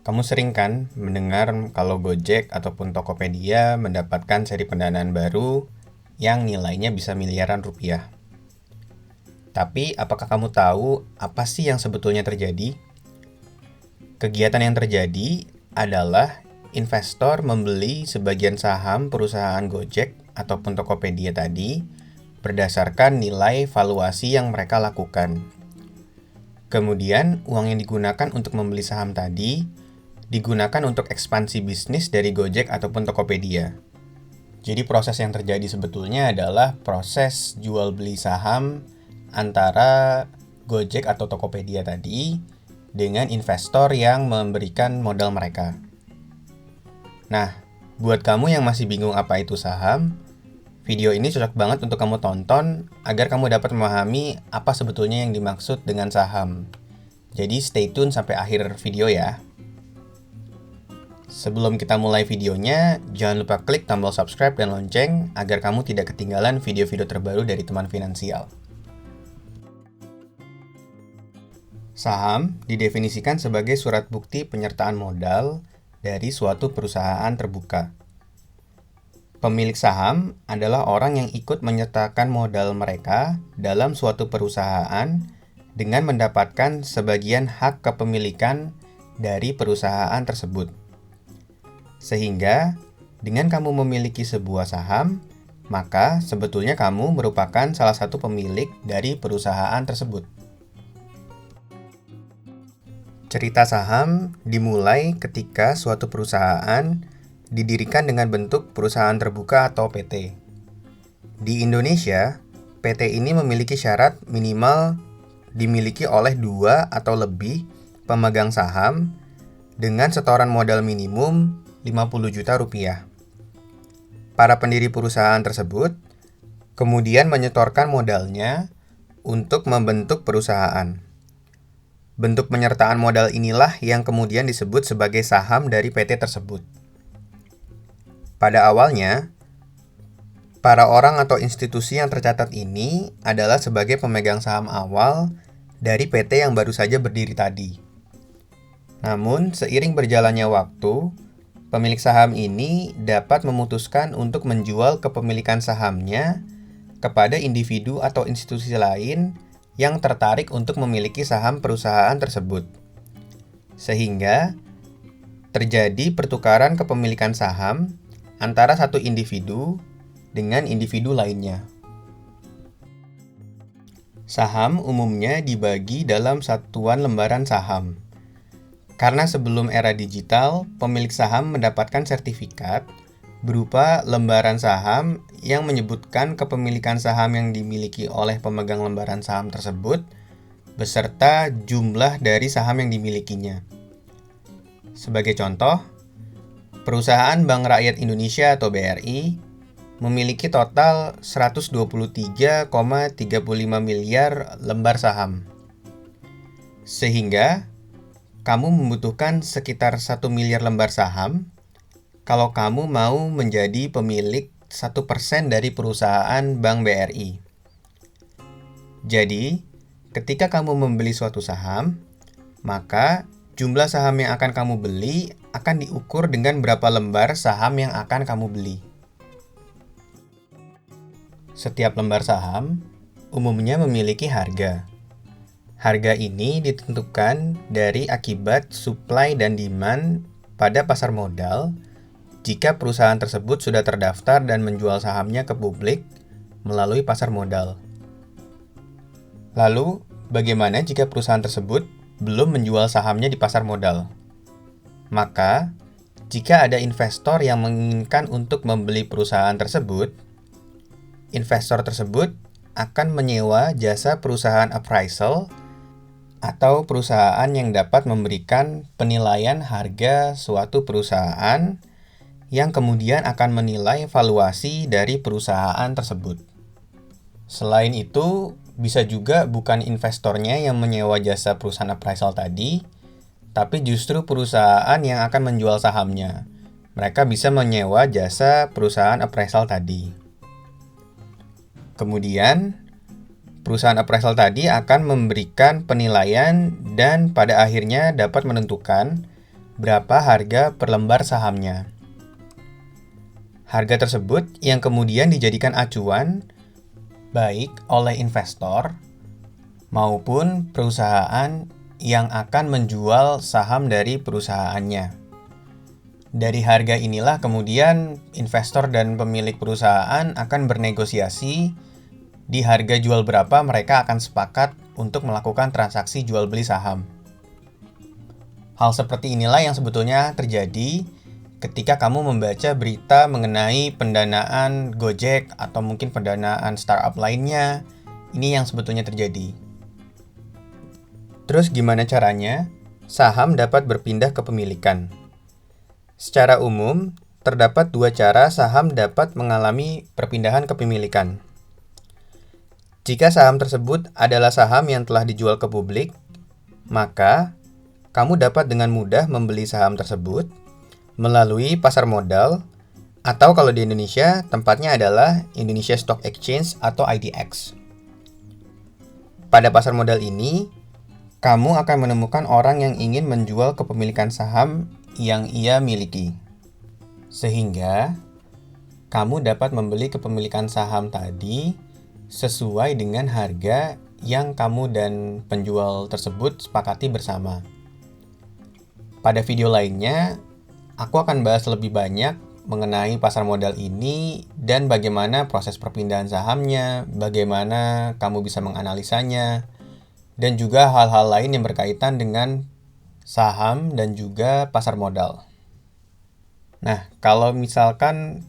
Kamu sering kan mendengar kalau Gojek ataupun Tokopedia mendapatkan seri pendanaan baru yang nilainya bisa miliaran rupiah. Tapi apakah kamu tahu apa sih yang sebetulnya terjadi? Kegiatan yang terjadi adalah investor membeli sebagian saham perusahaan Gojek ataupun Tokopedia tadi berdasarkan nilai valuasi yang mereka lakukan. Kemudian, uang yang digunakan untuk membeli saham tadi digunakan untuk ekspansi bisnis dari Gojek ataupun Tokopedia. Jadi proses yang terjadi sebetulnya adalah proses jual beli saham antara Gojek atau Tokopedia tadi dengan investor yang memberikan modal mereka. Nah, buat kamu yang masih bingung apa itu saham, video ini cocok banget untuk kamu tonton agar kamu dapat memahami apa sebetulnya yang dimaksud dengan saham. Jadi stay tune sampai akhir video ya. Sebelum kita mulai videonya, jangan lupa klik tombol subscribe dan lonceng agar kamu tidak ketinggalan video-video terbaru dari teman finansial. Saham didefinisikan sebagai surat bukti penyertaan modal dari suatu perusahaan terbuka. Pemilik saham adalah orang yang ikut menyertakan modal mereka dalam suatu perusahaan dengan mendapatkan sebagian hak kepemilikan dari perusahaan tersebut. Sehingga, dengan kamu memiliki sebuah saham, maka sebetulnya kamu merupakan salah satu pemilik dari perusahaan tersebut. Cerita saham dimulai ketika suatu perusahaan didirikan dengan bentuk perusahaan terbuka atau PT. Di Indonesia, PT ini memiliki syarat minimal dimiliki oleh 2 atau lebih pemegang saham dengan setoran modal minimum 50 juta rupiah. Para pendiri perusahaan tersebut kemudian menyetorkan modalnya untuk membentuk perusahaan. Bentuk penyertaan modal inilah yang kemudian disebut sebagai saham dari PT tersebut. Pada awalnya, para orang atau institusi yang tercatat ini adalah sebagai pemegang saham awal dari PT yang baru saja berdiri tadi. Namun, seiring berjalannya waktu, pemilik saham ini dapat memutuskan untuk menjual kepemilikan sahamnya kepada individu atau institusi lain yang tertarik untuk memiliki saham perusahaan tersebut. Sehingga terjadi pertukaran kepemilikan saham antara satu individu dengan individu lainnya. Saham umumnya dibagi dalam satuan lembaran saham. Karena sebelum era digital, pemilik saham mendapatkan sertifikat berupa lembaran saham yang menyebutkan kepemilikan saham yang dimiliki oleh pemegang lembaran saham tersebut beserta jumlah dari saham yang dimilikinya. Sebagai contoh, perusahaan Bank Rakyat Indonesia atau BRI memiliki total 123,35 miliar lembar saham. Sehingga kamu membutuhkan sekitar 1 miliar lembar saham kalau kamu mau menjadi pemilik 1% dari perusahaan Bank BRI. Jadi, ketika kamu membeli suatu saham, maka jumlah saham yang akan kamu beli akan diukur dengan berapa lembar saham yang akan kamu beli. Setiap lembar saham umumnya memiliki harga. Harga ini ditentukan dari akibat supply dan demand pada pasar modal jika perusahaan tersebut sudah terdaftar dan menjual sahamnya ke publik melalui pasar modal. Lalu, bagaimana jika perusahaan tersebut belum menjual sahamnya di pasar modal? Maka, jika ada investor yang menginginkan untuk membeli perusahaan tersebut, investor tersebut akan menyewa jasa perusahaan appraisal atau perusahaan yang dapat memberikan penilaian harga suatu perusahaan yang kemudian akan menilai valuasi dari perusahaan tersebut. Selain itu, bisa juga bukan investornya yang menyewa jasa perusahaan appraisal tadi, tapi justru perusahaan yang akan menjual sahamnya. Mereka bisa menyewa jasa perusahaan appraisal tadi. Kemudian, perusahaan appraisal tadi akan memberikan penilaian dan pada akhirnya dapat menentukan berapa harga per lembar sahamnya. Harga tersebut yang kemudian dijadikan acuan baik oleh investor maupun perusahaan yang akan menjual saham dari perusahaannya. Dari harga inilah kemudian investor dan pemilik perusahaan akan bernegosiasi di harga jual berapa mereka akan sepakat untuk melakukan transaksi jual beli saham. Hal seperti inilah yang sebetulnya terjadi ketika kamu membaca berita mengenai pendanaan Gojek atau mungkin pendanaan startup lainnya. Ini yang sebetulnya terjadi. Terus gimana caranya saham dapat berpindah kepemilikan? Secara umum, terdapat dua cara saham dapat mengalami perpindahan kepemilikan. Jika saham tersebut adalah saham yang telah dijual ke publik, maka kamu dapat dengan mudah membeli saham tersebut melalui pasar modal, atau kalau di Indonesia, tempatnya adalah Indonesia Stock Exchange atau IDX. Pada pasar modal ini, kamu akan menemukan orang yang ingin menjual kepemilikan saham yang ia miliki. Sehingga, kamu dapat membeli kepemilikan saham tadi sesuai dengan harga yang kamu dan penjual tersebut sepakati bersama. Pada video lainnya, aku akan bahas lebih banyak mengenai pasar modal ini dan bagaimana proses perpindahan sahamnya, bagaimana kamu bisa menganalisanya, dan juga hal-hal lain yang berkaitan dengan saham dan juga pasar modal. Nah, kalau misalkan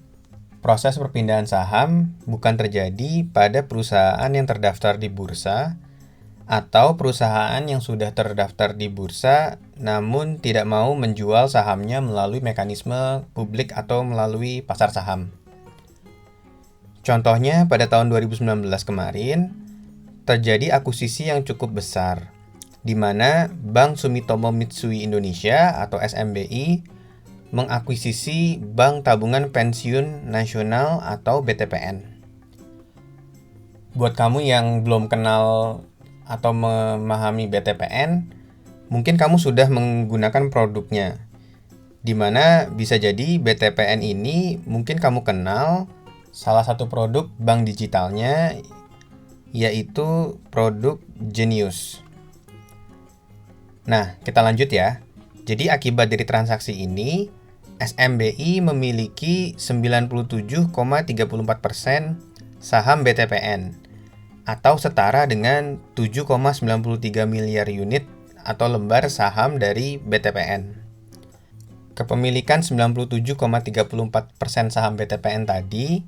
proses perpindahan saham bukan terjadi pada perusahaan yang terdaftar di bursa, atau perusahaan yang sudah terdaftar di bursa namun tidak mau menjual sahamnya melalui mekanisme publik atau melalui pasar saham. Contohnya pada tahun 2019 kemarin terjadi akuisisi yang cukup besar di mana Bank Sumitomo Mitsui Indonesia atau SMBI mengakuisisi Bank Tabungan Pensiun Nasional atau BTPN. Buat kamu yang belum kenal atau memahami BTPN, mungkin kamu sudah menggunakan produknya. Di mana bisa jadi BTPN ini mungkin kamu kenal salah satu produk bank digitalnya, yaitu produk Genius. Nah, kita lanjut ya. Jadi akibat dari transaksi ini, SMBI memiliki 97,34% saham BTPN atau setara dengan 7,93 miliar unit atau lembar saham dari BTPN. Kepemilikan 97,34% saham BTPN tadi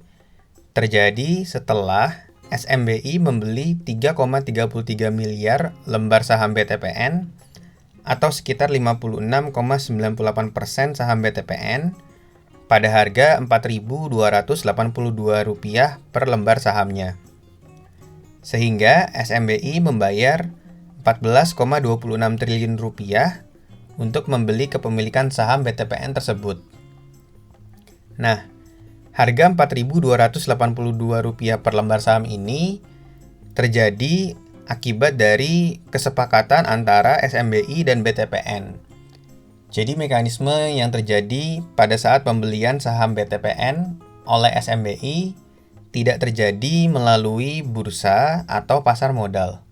terjadi setelah SMBI membeli 3,33 miliar lembar saham BTPN atau sekitar 56,98% saham BTPN pada harga Rp4.282 per lembar sahamnya. Sehingga SMBI membayar Rp14,26 triliun untuk membeli kepemilikan saham BTPN tersebut. Nah, harga Rp4.282 per lembar saham ini terjadi akibat dari kesepakatan antara SMBI dan BTPN. Jadi mekanisme yang terjadi pada saat pembelian saham BTPN oleh SMBI tidak terjadi melalui bursa atau pasar modal.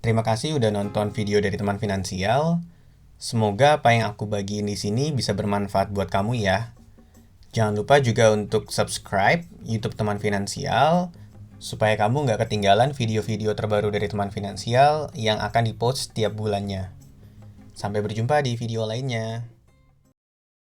Terima kasih udah nonton video dari Teman Finansial. Semoga apa yang aku bagiin di sini bisa bermanfaat buat kamu ya. Jangan lupa juga untuk subscribe YouTube Teman Finansial supaya kamu nggak ketinggalan video-video terbaru dari Teman Finansial yang akan dipost setiap bulannya. Sampai berjumpa di video lainnya.